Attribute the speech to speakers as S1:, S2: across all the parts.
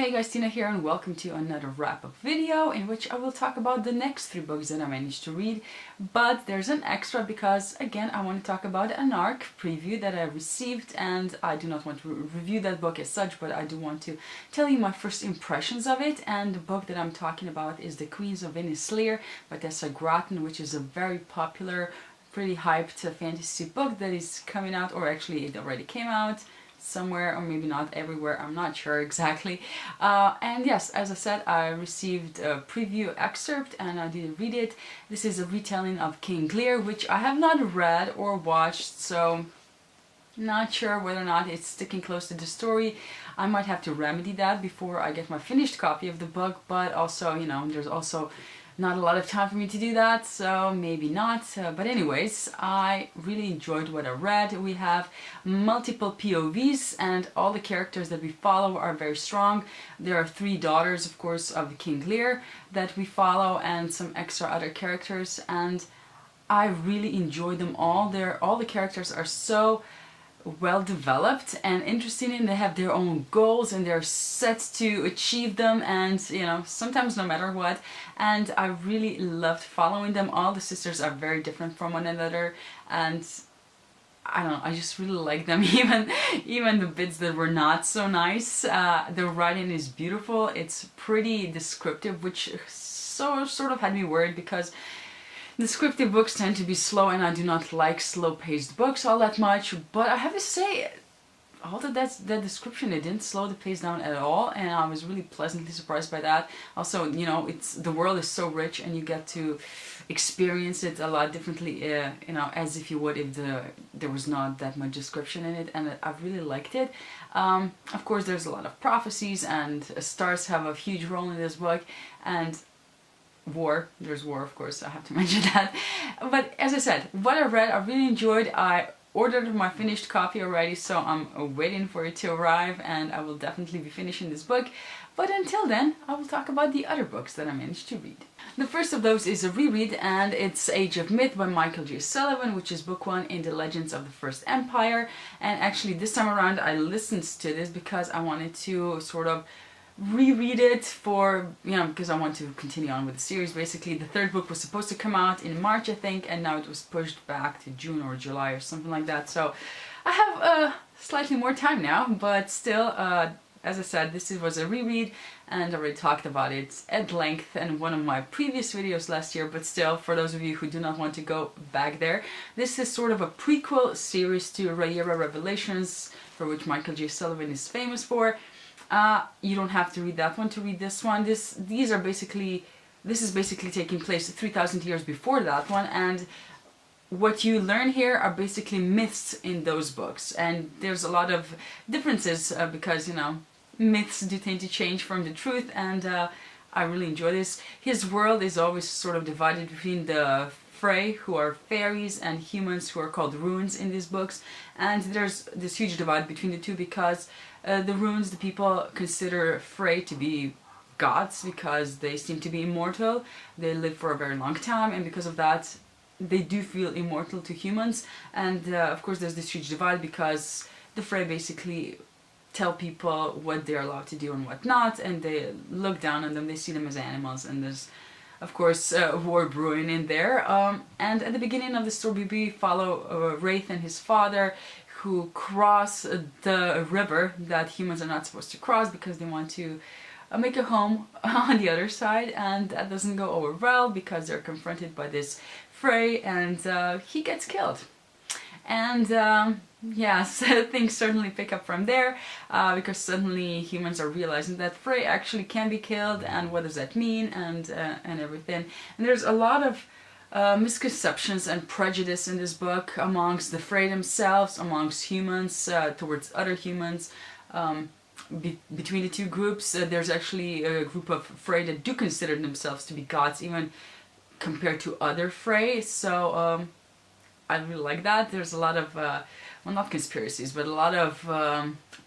S1: Hey guys, Tina here and welcome to another wrap-up video in which I will talk about the next 3 books that I managed to read. But there's an extra because, again, I want to talk about an ARC preview that I received, and I do not want to review that book as such, but I do want to tell you my first impressions of it. And the book that I'm talking about is The Queens of Innislayer by Tessa Gratton, which is a very popular, pretty hyped fantasy book that is coming out, or actually it already came out somewhere, or maybe not everywhere, I'm not sure exactly. And yes, as I said, I received a preview excerpt and I didn't read it. This is a retelling of King Lear, which I have not read or watched, so not sure whether or not it's sticking close to the story. I might have to remedy that before I get my finished copy of the book, but also, you know, there's also not a lot of time for me to do that, so maybe not. But anyways, I really enjoyed what I read. We have multiple POVs and all the characters that we follow are very strong. There are 3 daughters, of course, of the King Lear that we follow and some extra other characters, and I really enjoyed them all. All the characters are so well developed and interesting, and they have their own goals and they're set to achieve them, and you know, sometimes no matter what. And I really loved following them. All the sisters are very different from one another, and I don't know, I just really like them, even the bits that were not so nice. The writing is beautiful, it's pretty descriptive, which sort of had me worried because descriptive books tend to be slow, and I do not like slow-paced books all that much, but I have to say, all that description, it didn't slow the pace down at all, and I was really pleasantly surprised by that. Also, you know, the world is so rich and you get to experience it a lot differently, you know, as if you would if there was not that much description in it, and I really liked it. Of course, there's a lot of prophecies, and stars have a huge role in this book, and there's war, of course, I have to mention that. But as I said, what I read, I really enjoyed. I ordered my finished copy already, so I'm waiting for it to arrive, and I will definitely be finishing this book. But until then, I will talk about the other books that I managed to read. The first of those is a reread, and it's Age of Myth by Michael J. Sullivan, which is book 1 in the Legends of the First Empire. And actually this time around I listened to this because I wanted to sort of reread it for, you know, because I want to continue on with the series. Basically, the 3rd book was supposed to come out in March, I think, and now it was pushed back to June or July or something like that. So I have slightly more time now, but still, as I said, this was a reread, and I already talked about it at length in one of my previous videos last year, but still, for those of you who do not want to go back there, this is sort of a prequel series to Rhaenyra Revelations, for which Michael J. Sullivan is famous for. You don't have to read that one to read this one. This is basically taking place 3,000 years before that one, and what you learn here are basically myths in those books, and there's a lot of differences because, you know, myths do tend to change from the truth, and I really enjoy this. His world is always sort of divided between the Frey, who are fairies, and humans, who are called runes in these books, and there's this huge divide between the two because the runes, the people consider Frey to be gods because they seem to be immortal, they live for a very long time, and because of that they do feel immortal to humans. And of course there's this huge divide because the Frey basically tell people what they're allowed to do and what not, and they look down on them, they see them as animals, and there's of course war brewing in there. And at the beginning of the story we follow Wraith and his father, who cross the river that humans are not supposed to cross because they want to make a home on the other side, and that doesn't go over well because they're confronted by this Frey, and he gets killed. And yes, things certainly pick up from there because suddenly humans are realizing that Frey actually can be killed, and what does that mean, and everything. And there's a lot of misconceptions and prejudice in this book amongst the Frey themselves, amongst humans, towards other humans. Between the two groups, there's actually a group of Frey that do consider themselves to be gods, even compared to other Frey, so I really like that. There's a lot of, well, not conspiracies, but a lot of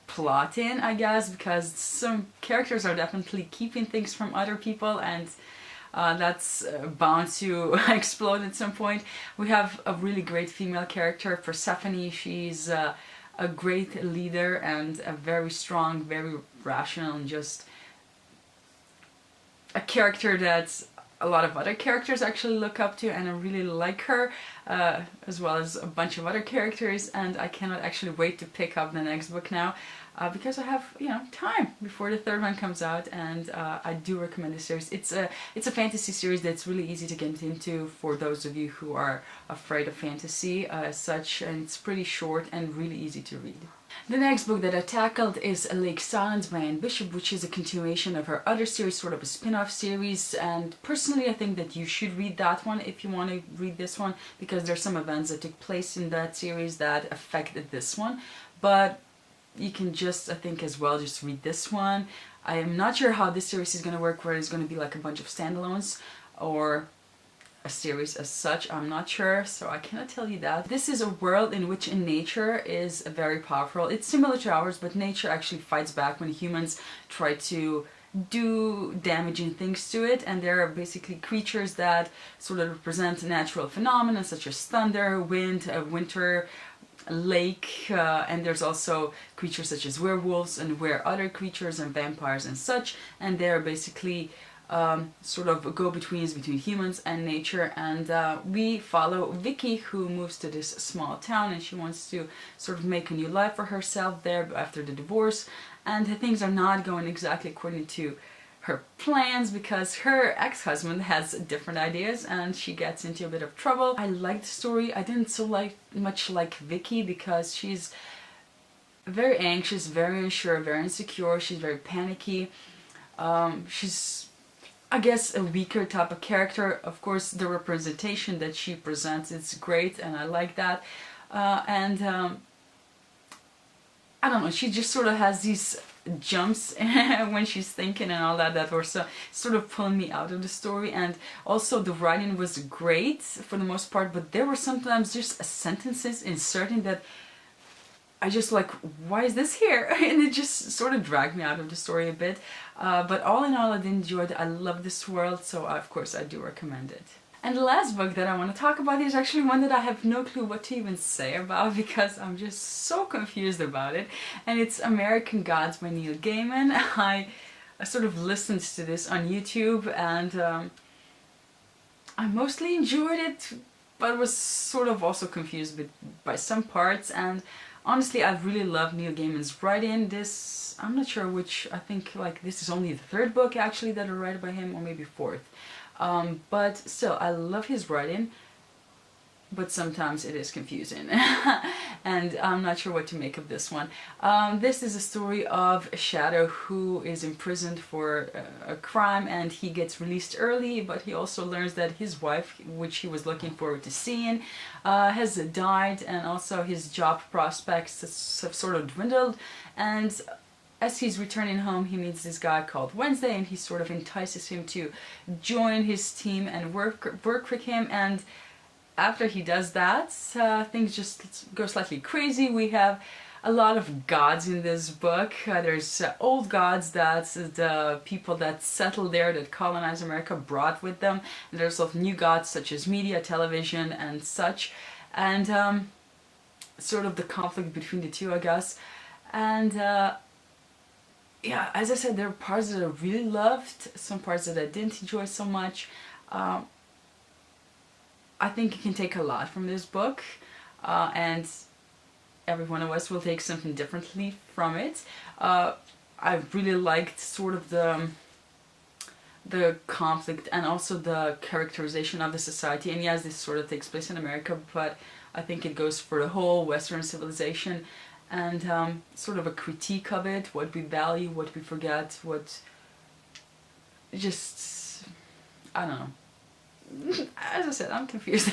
S1: plotting, I guess, because some characters are definitely keeping things from other people, and that's bound to explode at some point. We have a really great female character, Persephone. She's a great leader and a very strong, very rational, and just a character that a lot of other characters actually look up to, and I really like her, as well as a bunch of other characters, and I cannot actually wait to pick up the next book now, because I have, you know, time before the third one comes out, and I do recommend this series. It's a fantasy series that's really easy to get into for those of you who are afraid of fantasy as such, and it's pretty short and really easy to read. The next book that I tackled is Lake Silence by Anne Bishop, which is a continuation of her other series, sort of a spin-off series, and personally I think that you should read that one if you want to read this one, because there's some events that took place in that series that affected this one, but you can just, I think as well, just read this one. I am not sure how this series is going to work, where it's going to be like a bunch of standalones or a series as such, I'm not sure, so I cannot tell you that. This is a world in which nature is very powerful. It's similar to ours, but nature actually fights back when humans try to do damaging things to it, and there are basically creatures that sort of represent natural phenomena such as thunder, wind, winter, lake, and there's also creatures such as werewolves and other creatures and vampires and such, and they're basically sort of go-betweens between humans and nature, and we follow Vicky, who moves to this small town, and she wants to sort of make a new life for herself there after the divorce, and things are not going exactly according to her plans because her ex-husband has different ideas and she gets into a bit of trouble. I liked the story. I didn't so much like Vicky because she's very anxious, very unsure, very insecure. She's very panicky. She's, I guess, a weaker type of character. Of course, the representation that she presents is great, and I like that. I don't know, she just sort of has these jumps when she's thinking and all that were so sort of pulling me out of the story. And also the writing was great for the most part, but there were sometimes just sentences inserting that I just like, why is this here? And it just sort of dragged me out of the story a bit. But all in all, I did enjoy it. I love this world, so of course I do recommend it. And the last book that I want to talk about is actually one that I have no clue what to even say about because I'm just so confused about it. And it's American Gods by Neil Gaiman. I sort of listened to this on YouTube, and I mostly enjoyed it, but was sort of also confused by some parts. And honestly, I really love Neil Gaiman's writing. This, I'm not sure which, I think like this is only the third book actually that I read by him, or maybe fourth. But still, I love his writing, but sometimes it is confusing and I'm not sure what to make of this one. This is a story of Shadow, who is imprisoned for a crime, and he gets released early, but he also learns that his wife, which he was looking forward to seeing, has died, and also his job prospects have sort of dwindled. And as he's returning home, he meets this guy called Wednesday, and he sort of entices him to join his team and work with him. And after he does that, things just go slightly crazy. We have a lot of gods in this book. There's old gods that the people that settled there, that colonized America, brought with them. And there's also new gods such as media, television, and such. And sort of the conflict between the two, I guess. And yeah, as I said, there are parts that I really loved, some parts that I didn't enjoy so much. I think you can take a lot from this book, and every one of us will take something differently from it. I really liked sort of the conflict and also the characterization of the society. And yes, this sort of takes place in America, but I think it goes for the whole Western civilization. And sort of a critique of it, what we value, what we forget, what just, I don't know. As I said, I'm confused.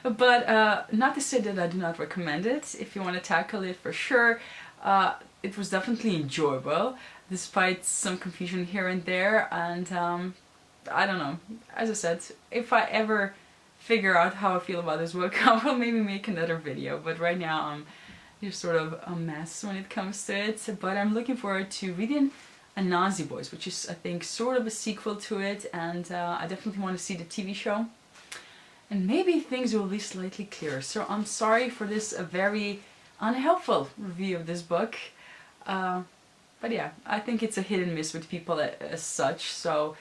S1: But not to say that I do not recommend it. If you want to tackle it, for sure. It was definitely enjoyable, despite some confusion here and there. And I don't know. As I said, if I ever figure out how I feel about this book, I will maybe make another video. But right now I'm just sort of a mess when it comes to it. But I'm looking forward to reading Anansi Boys, which is, I think, sort of a sequel to it, and I definitely want to see the TV show. And maybe things will be slightly clearer. So I'm sorry for this very unhelpful review of this book. But yeah, I think it's a hit and miss with people as such, so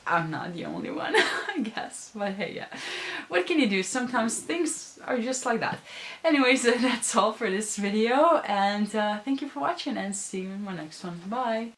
S1: I'm not the only one, I guess. But hey, yeah, what can you do? Sometimes things are just like that. Anyways, that's all for this video, and thank you for watching, and see you in my next one. Bye!